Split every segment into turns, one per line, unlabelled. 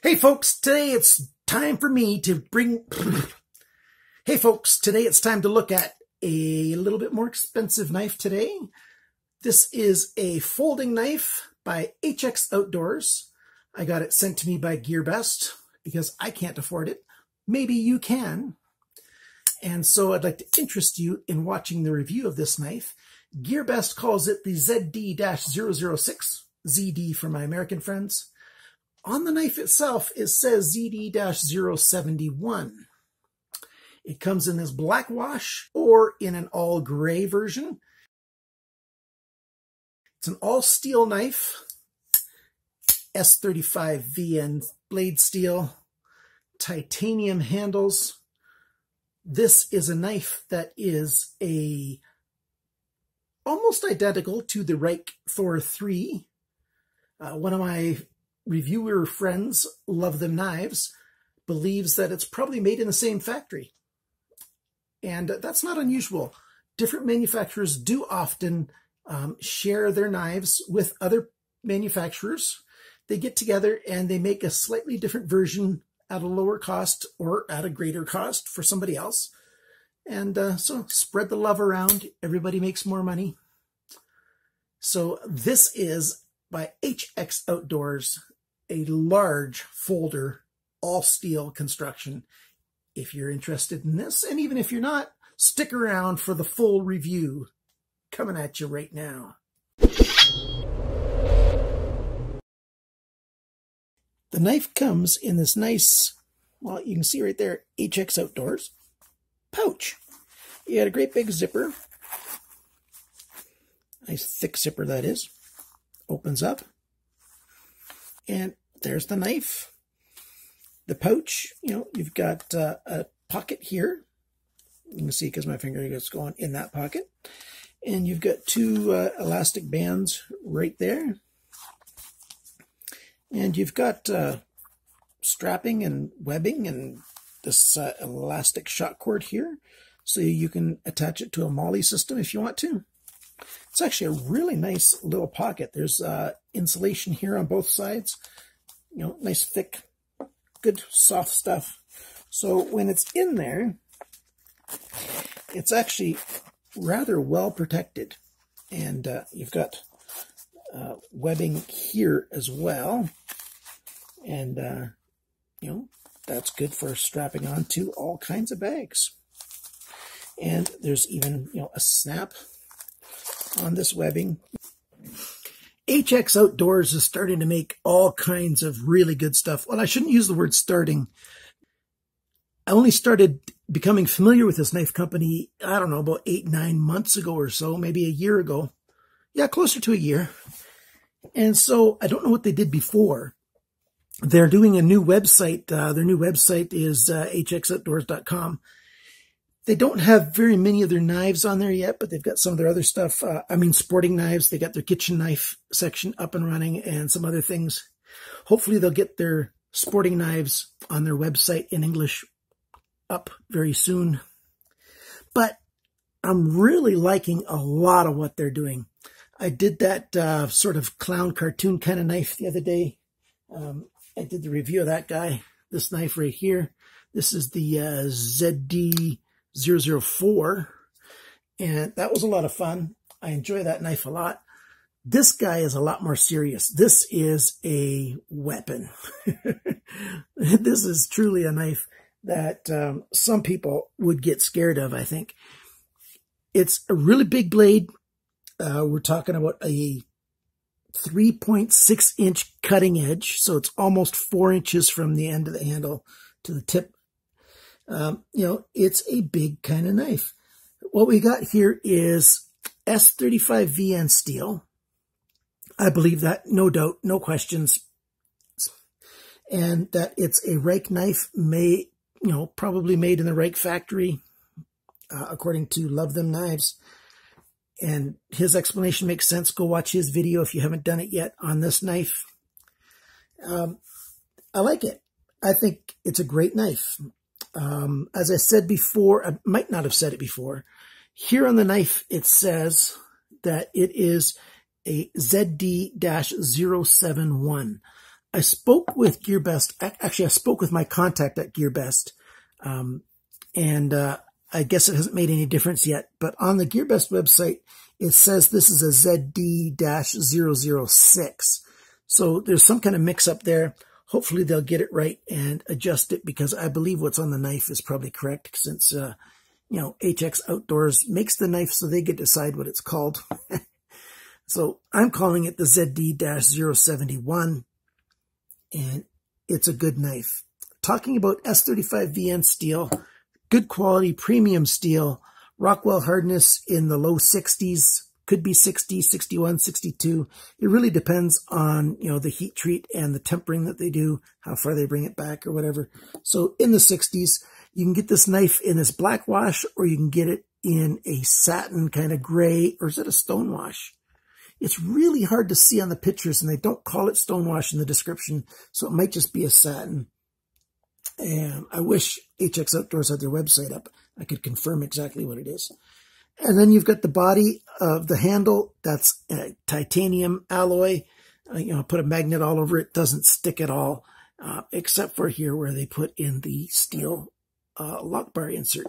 Hey folks, today it's time for me to Hey folks, today it's time to look at a little bit more expensive knife today. This is a folding knife by HX Outdoors. I got it sent to me by GearBest because I can't afford it. Maybe you can. And so I'd like to interest you in watching the review of this knife. GearBest calls it the ZD-006, ZD for my American friends. On the knife itself, it says ZD-071. It comes in this black wash or in an all gray version. It's an all steel knife, S35 VN blade steel, titanium handles. This is a knife that is almost identical to the RIKE Thor 3. One of my reviewer friends, Love Them Knives, believes that it's probably made in the same factory. And that's not unusual. Different manufacturers do often share their knives with other manufacturers. They get together and they make a slightly different version at a lower cost or at a greater cost for somebody else. And so spread the love around. Everybody makes more money. So this is by HX Outdoors, a large folder, all steel construction. If you're interested in this, and even if you're not, stick around for the full review coming at you right now. The knife comes in this nice, well, you can see right there, HX Outdoors pouch. You got a great big zipper. Nice thick zipper, that is. Opens up. And there's the knife. The pouch, you've got a pocket here. You can see because my finger is going in that pocket. And you've got two elastic bands right there. And you've got strapping and webbing and this elastic shot cord here. So you can attach it to a MOLLE system if you want to. It's actually a really nice little pocket. There's insulation here on both sides. Nice thick, good soft stuff. So when it's in there, it's actually rather well protected. And you've got webbing here as well. And, that's good for strapping onto all kinds of bags. And there's even, a snap on this webbing. HX Outdoors is starting to make all kinds of really good stuff. Well, I shouldn't use the word starting. I only started becoming familiar with this knife company, I don't know, about 8-9 months ago or so, maybe a year ago. Yeah, closer to a year. And so I don't know what they did before. They're doing a new website. Their new website is hxoutdoors.com. They don't have very many of their knives on there yet, but they've got some of their other stuff. Sporting knives. They got their kitchen knife section up and running and some other things. Hopefully they'll get their sporting knives on their website in English up very soon. But I'm really liking a lot of what they're doing. I did that sort of clown cartoon kind of knife the other day. I did the review of that guy, this knife right here. This is the ZD-004, and that was a lot of fun. I enjoy that knife a lot. This guy is a lot more serious. This is a weapon. This is truly a knife that some people would get scared of, I think. It's a really big blade. We're talking about a 3.6-inch cutting edge, so it's almost 4 inches from the end of the handle to the tip. It's a big kind of knife. What we got here is S35 VN steel. I believe that, no doubt, no questions. And that it's a RIKE knife made, probably made in the RIKE factory, according to Love Them Knives. And his explanation makes sense. Go watch his video if you haven't done it yet on this knife. I like it. I think it's a great knife. As I said before, I might not have said it before. Here on the knife, it says that it is a ZD-071. I spoke with GearBest. Actually, I spoke with my contact at GearBest, and I guess it hasn't made any difference yet. But on the GearBest website, it says this is a ZD-006. So there's some kind of mix-up there. Hopefully they'll get it right and adjust it, because I believe what's on the knife is probably correct, since you know, HX Outdoors makes the knife, so they get to decide what it's called. So I'm calling it the ZD-071, and it's a good knife. Talking about S35VN steel, good quality premium steel, Rockwell hardness in the low 60s, could be 60, 61, 62. It really depends on, you know, the heat treat and the tempering that they do, how far they bring it back or whatever. So in the 60s, you can get this knife in this black wash, or you can get it in a satin kind of gray, or is it a stone wash? It's really hard to see on the pictures, and they don't call it stone wash in the description, so it might just be a satin. And I wish HX Outdoors had their website up. I could confirm exactly what it is. And then you've got the body of the handle. That's titanium alloy. You know, put a magnet all over it. Doesn't stick at all, except for here where they put in the steel lock bar insert,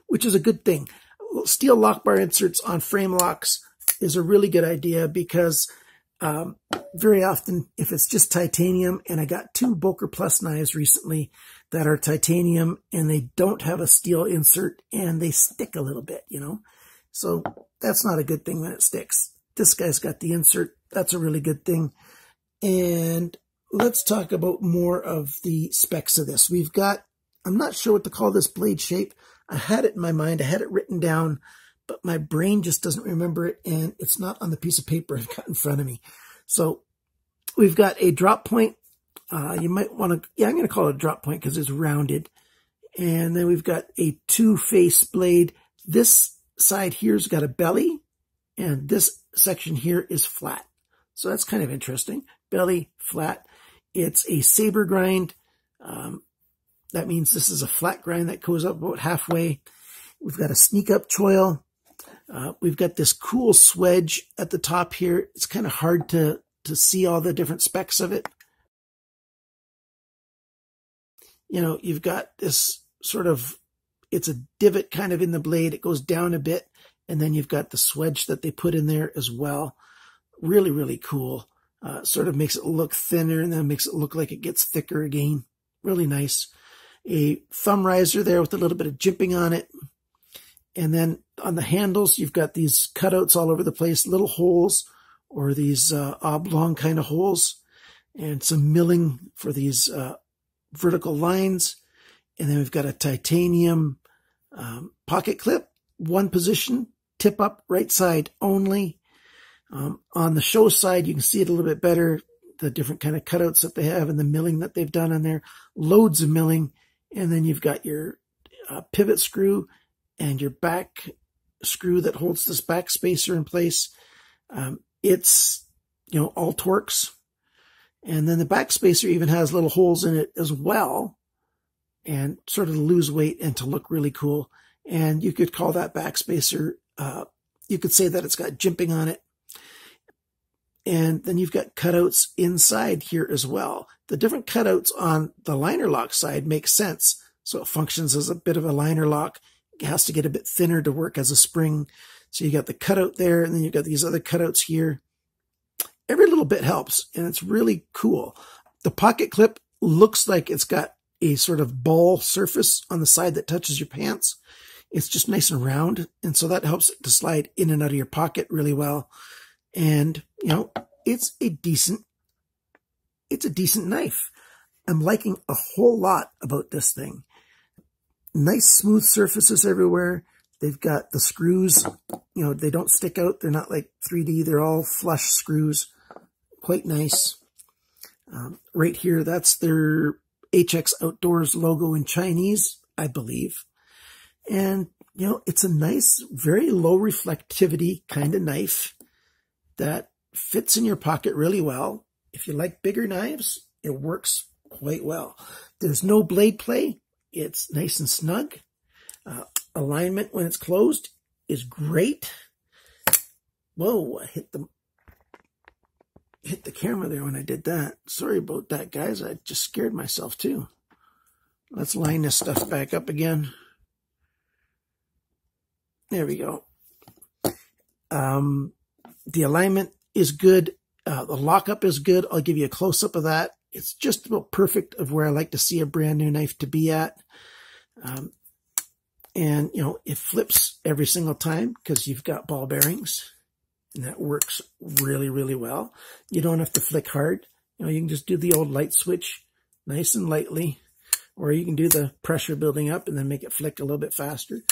which is a good thing. Steel lock bar inserts on frame locks is a really good idea, because very often, if it's just titanium, and I got 2 Boker Plus knives recently that are titanium, and they don't have a steel insert, and they stick a little bit, you know. So that's not a good thing when it sticks. This guy's got the insert. That's a really good thing. And let's talk about more of the specs of this. We've got, I'm not sure what to call this blade shape. I had it in my mind. I had it written down, but my brain just doesn't remember it, and it's not on the piece of paper I've got in front of me. So we've got a drop point. You might want to, I'm going to call it a drop point because it's rounded. And then we've got a 2-face blade. This side here's got a belly, and this section here is flat. So that's kind of interesting. Belly, flat. It's a saber grind. That means this is a flat grind that goes up about halfway. We've got a sneak up choil. We've got this cool swedge at the top here. It's kind of hard to see all the different specs of it. You know, you've got this sort of, it's a divot kind of in the blade. It goes down a bit. And then you've got the swedge that they put in there as well. Really, really cool. Sort of makes it look thinner, and then makes it look like it gets thicker again. Really nice. A thumb riser there with a little bit of jimping on it. And then on the handles, you've got these cutouts all over the place, little holes, or these oblong kind of holes, and some milling for these vertical lines. And then we've got a titanium pocket clip, 1 position, tip up, right side only. On the show side, you can see it a little bit better, the different kind of cutouts that they have and the milling that they've done on there. Loads of milling. And then you've got your pivot screw and your back screw that holds this back spacer in place. It's, you know, all Torx. And then the back spacer even has little holes in it as well, and sort of to lose weight and to look really cool. And you could call that back spacer, you could say that it's got jimping on it. And then you've got cutouts inside here as well. The different cutouts on the liner lock side make sense. So it functions as a bit of a liner lock. It has to get a bit thinner to work as a spring. So you got the cutout there, and then you've got these other cutouts here. Every little bit helps, and it's really cool. The pocket clip looks like it's got a sort of ball surface on the side that touches your pants. It's just nice and round, and so that helps it to slide in and out of your pocket really well. And, you know, it's a decent knife. I'm liking a whole lot about this thing. Nice smooth surfaces everywhere. They've got the screws, you know, they don't stick out. They're not like 3D. They're all flush screws. Quite nice. Right here, that's their HX Outdoors logo in Chinese, I believe. And, you know, it's a nice, very low reflectivity kind of knife that fits in your pocket really well. If you like bigger knives, it works quite well. There's no blade play. It's nice and snug. Alignment when it's closed is great. Whoa, I hit the hit the camera there when I did that. Sorry about that, guys. I just scared myself too. Let's line this stuff back up again. There we go. The alignment is good. The lockup is good. I'll give you a close-up of that. It's just about perfect of where I like to see a brand new knife to be at. And, you know, it flips every single time because you've got ball bearings. And that works really, really well. You don't have to flick hard. You know, you can just do the old light switch nice and lightly. Or you can do the pressure building up and then make it flick a little bit faster.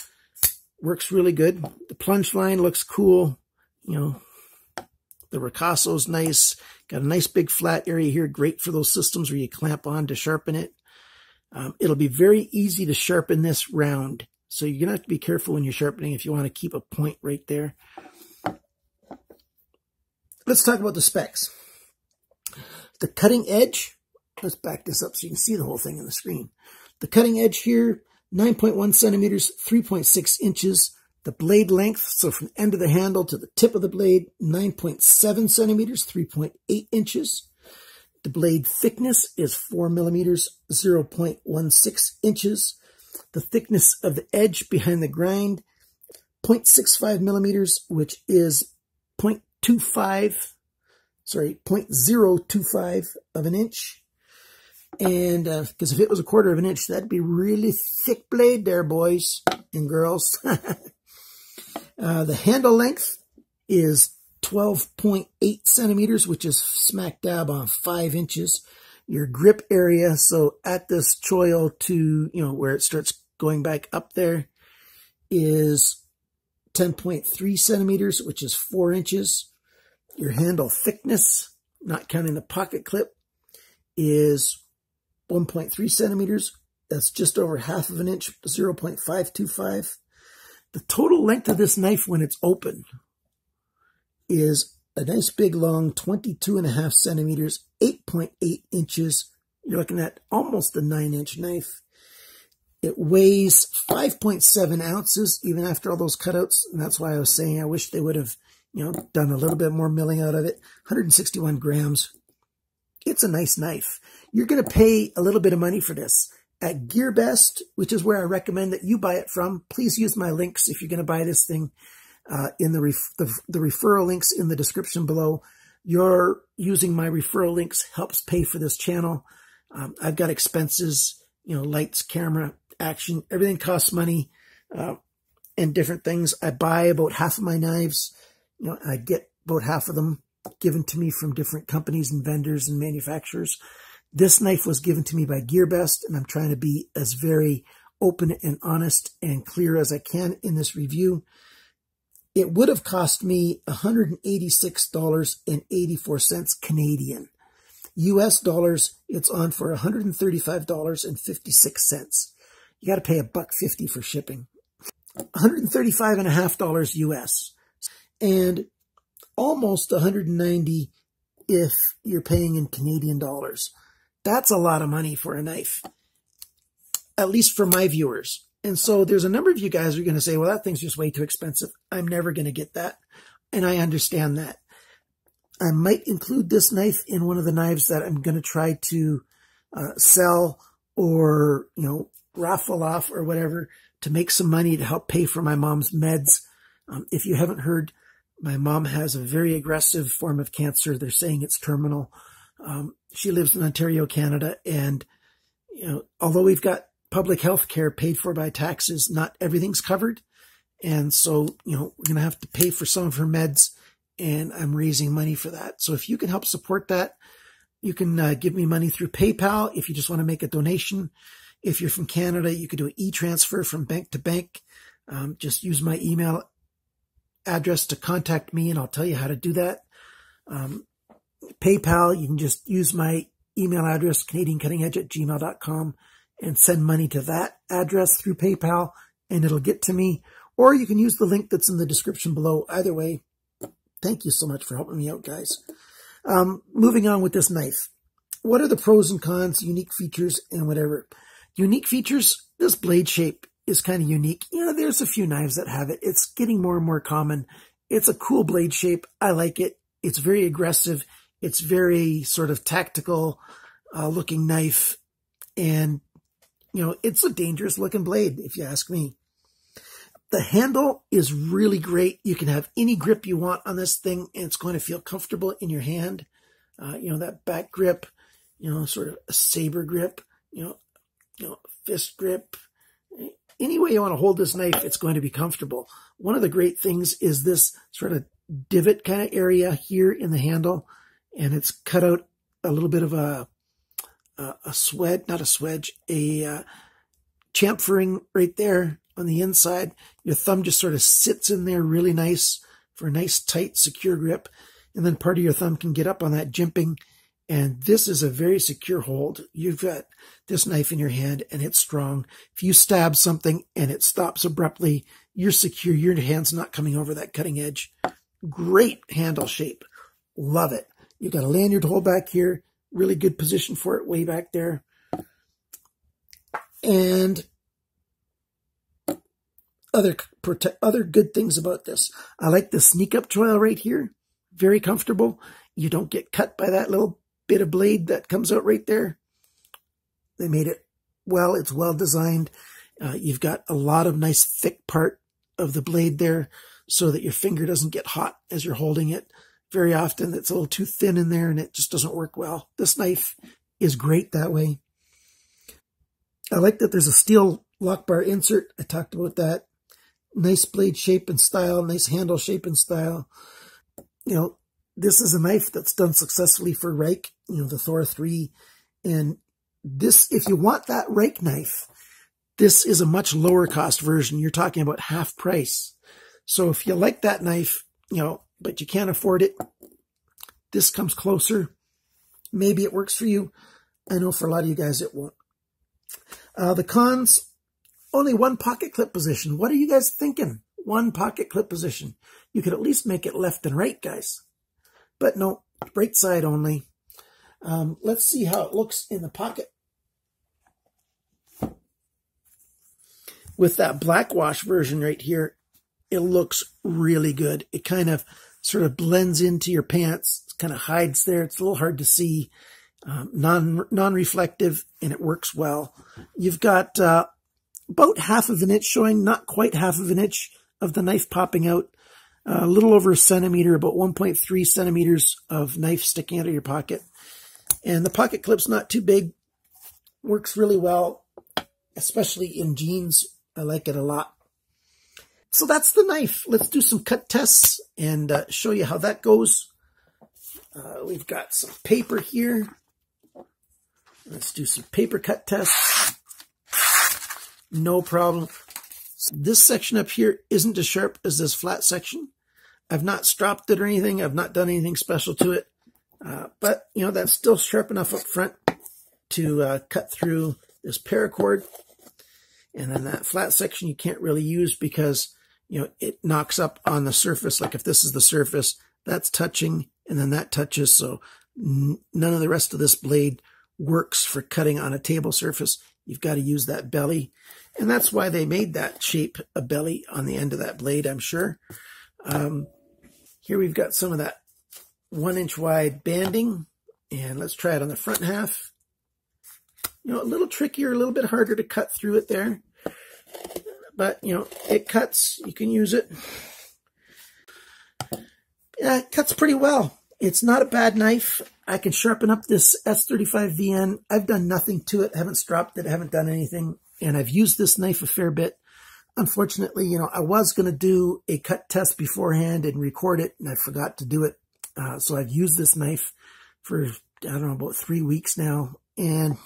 Works really good. The plunge line looks cool. You know, the Ricasso's nice. Got a nice big flat area here. Great for those systems where you clamp on to sharpen it. It'll be very easy to sharpen this round. So you're going to have to be careful when you're sharpening if you want to keep a point right there. Let's talk about the specs. The cutting edge, let's back this up so you can see the whole thing on the screen. The cutting edge here, 9.1 centimeters, 3.6 inches. The blade length, so from the end of the handle to the tip of the blade, 9.7 centimeters, 3.8 inches. The blade thickness is 4 millimeters, 0.16 inches. The thickness of the edge behind the grind, 0.65 millimeters, which is 0.025 of an inch. And because if it was a quarter of an inch, that'd be really thick blade there, boys and girls. The handle length is 12.8 centimeters, which is smack dab on 5 inches. Your grip area, so at this choil to, you know, where it starts going back up there, is 10.3 centimeters, which is 4 inches. Your handle thickness, not counting the pocket clip, is 1.3 centimeters. That's just over half of an inch, 0.525. The total length of this knife when it's open is a nice big long 22.5 centimeters, 8.8 inches. You're looking at almost a 9-inch knife. It weighs 5.7 ounces, even after all those cutouts. And that's why I was saying I wish they would have, you know, done a little bit more milling out of it. 161 grams. It's a nice knife. You're going to pay a little bit of money for this. At GearBest, which is where I recommend that you buy it from, please use my links if you're going to buy this thing. In the referral links in the description below. Your using my referral links helps pay for this channel. I've got expenses, you know, lights, camera, action, everything costs money, and different things. I buy about half of my knives, you know, I get about half of them given to me from different companies and vendors and manufacturers. This knife was given to me by GearBest, and I'm trying to be as very open and honest and clear as I can in this review. It would have cost me $186.84 Canadian. US dollars, it's on for $135.56. You got to pay $1.50 for shipping. $135.50 US. And almost $190 if you're paying in Canadian dollars. That's a lot of money for a knife, at least for my viewers. And so there's a number of you guys who are going to say, well, that thing's just way too expensive. I'm never going to get that. And I understand that. I might include this knife in one of the knives that I'm going to try to sell or, you know, raffle off or whatever to make some money to help pay for my mom's meds. If you haven't heard, my mom has a very aggressive form of cancer. They're saying it's terminal. She lives in Ontario, Canada. And, you know, although we've got public health care paid for by taxes, not everything's covered. And so, you know, we're going to have to pay for some of her meds, and I'm raising money for that. So if you can help support that, you can give me money through PayPal if you just want to make a donation. If you're from Canada, you could do an e-transfer from bank to bank. Just use my email address to contact me, and I'll tell you how to do that. PayPal, you can just use my email address, canadiancuttingedge@gmail.com, and send money to that address through PayPal, and it'll get to me. Or you can use the link that's in the description below. Either way, thank you so much for helping me out, guys. Moving on with this knife. What are the pros and cons, unique features, and whatever? Unique features, this blade shape is kind of unique. You know, there's a few knives that have it. It's getting more and more common. It's a cool blade shape. I like it. It's very aggressive. It's very sort of tactical looking knife, and you know, it's a dangerous looking blade if you ask me. The handle is really great. You can have any grip you want on this thing, and it's going to feel comfortable in your hand. You know, that back grip, you know, sort of a saber grip, you know, fist grip. Any way you want to hold this knife, it's going to be comfortable. One of the great things is this sort of divot kind of area here in the handle, and it's cut out a little bit of a chamfering right there on the inside. Your thumb just sort of sits in there really nice for a nice, tight, secure grip. And then part of your thumb can get up on that jimping. And this is a very secure hold. You've got this knife in your hand and it's strong. If you stab something and it stops abruptly, you're secure. Your hand's not coming over that cutting edge. Great handle shape. Love it. You've got a lanyard hole back here. Really good position for it way back there. And other good things about this. I like the sneak up choil right here. Very comfortable. You don't get cut by that little bit of blade that comes out right there. They made it well. It's well designed. You've got a lot of nice thick part of the blade there so that your finger doesn't get hot as you're holding it. Very often it's a little too thin in there and it just doesn't work well. This knife is great that way. I like that there's a steel lock bar insert. I talked about that. Nice blade shape and style, nice handle shape and style. You know, this is a knife that's done successfully for RIKE, you know, the Thor 3. And this, if you want that RIKE knife, this is a much lower cost version. You're talking about half price. So if you like that knife, you know, but you can't afford it, this comes closer. Maybe it works for you. I know for a lot of you guys it won't. The cons, only one pocket clip position. What are you guys thinking? One pocket clip position. You could at least make it left and right, guys. But no, right side only. Let's see how it looks in the pocket. With that black wash version right here, it looks really good. It kind of sort of blends into your pants. It kind of hides there. It's a little hard to see. Non-reflective, and it works well. You've got about half of an inch showing, not quite half of an inch of the knife popping out. A little over a centimeter, about 1.3 centimeters of knife sticking out of your pocket. And the pocket clip's not too big. Works really well, especially in jeans. I like it a lot. So that's the knife. Let's do some cut tests and show you how that goes. We've got some paper here. Let's do some paper cut tests. No problem. This section up here isn't as sharp as this flat section. I've not stropped it or anything. I've not done anything special to it. But, you know, that's still sharp enough up front to cut through this paracord. And then that flat section you can't really use because, you know, it knocks up on the surface. Like if this is the surface, that's touching and then that touches. So none of the rest of this blade works for cutting on a table surface. You've got to use that belly. And that's why they made that shape, a belly on the end of that blade, I'm sure. Here we've got some of that 1 inch wide banding. And let's try it on the front half. You know, a little trickier, a little bit harder to cut through it there. But, you know, it cuts. You can use it. Yeah, it cuts pretty well. It's not a bad knife. I can sharpen up this S35VN. I've done nothing to it. Haven't stropped it. Haven't done anything. And I've used this knife a fair bit. Unfortunately, you know, I was going to do a cut test beforehand and record it, and I forgot to do it. So I've used this knife for, I don't know, about 3 weeks now. And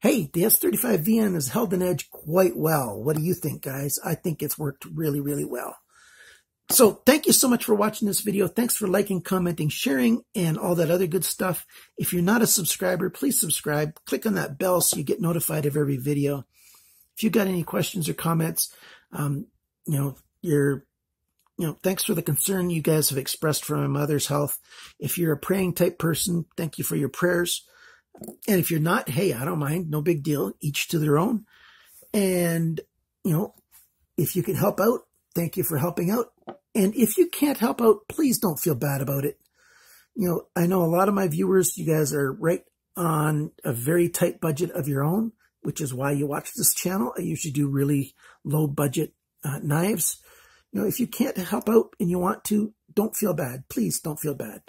hey, the S35VN has held an edge quite well. What do you think, guys? I think it's worked really, really well. So thank you so much for watching this video. Thanks for liking, commenting, sharing, and all that other good stuff. If you're not a subscriber, please subscribe. Click on that bell so you get notified of every video. If you got any questions or comments, thanks for the concern you guys have expressed for my mother's health. If you're a praying type person, thank you for your prayers. And if you're not, hey, I don't mind. No big deal. Each to their own. And, you know, if you can help out, thank you for helping out. And if you can't help out, please don't feel bad about it. You know, I know a lot of my viewers, you guys are right on a very tight budget of your own, which is why you watch this channel. I usually do really low budget knives. You know, if you can't help out and you want to, don't feel bad. Please don't feel bad.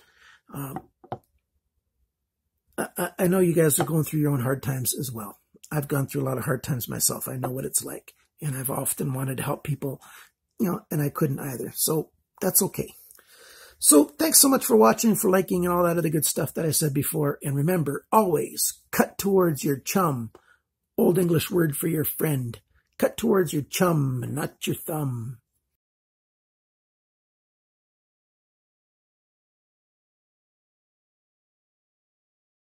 I know you guys are going through your own hard times as well. I've gone through a lot of hard times myself. I know what it's like. And I've often wanted to help people, you know, and I couldn't either. So that's okay. So thanks so much for watching, for liking, and all that other good stuff that I said before. And remember, always cut towards your chum. Old English word for your friend. Cut towards your chum and not your thumb.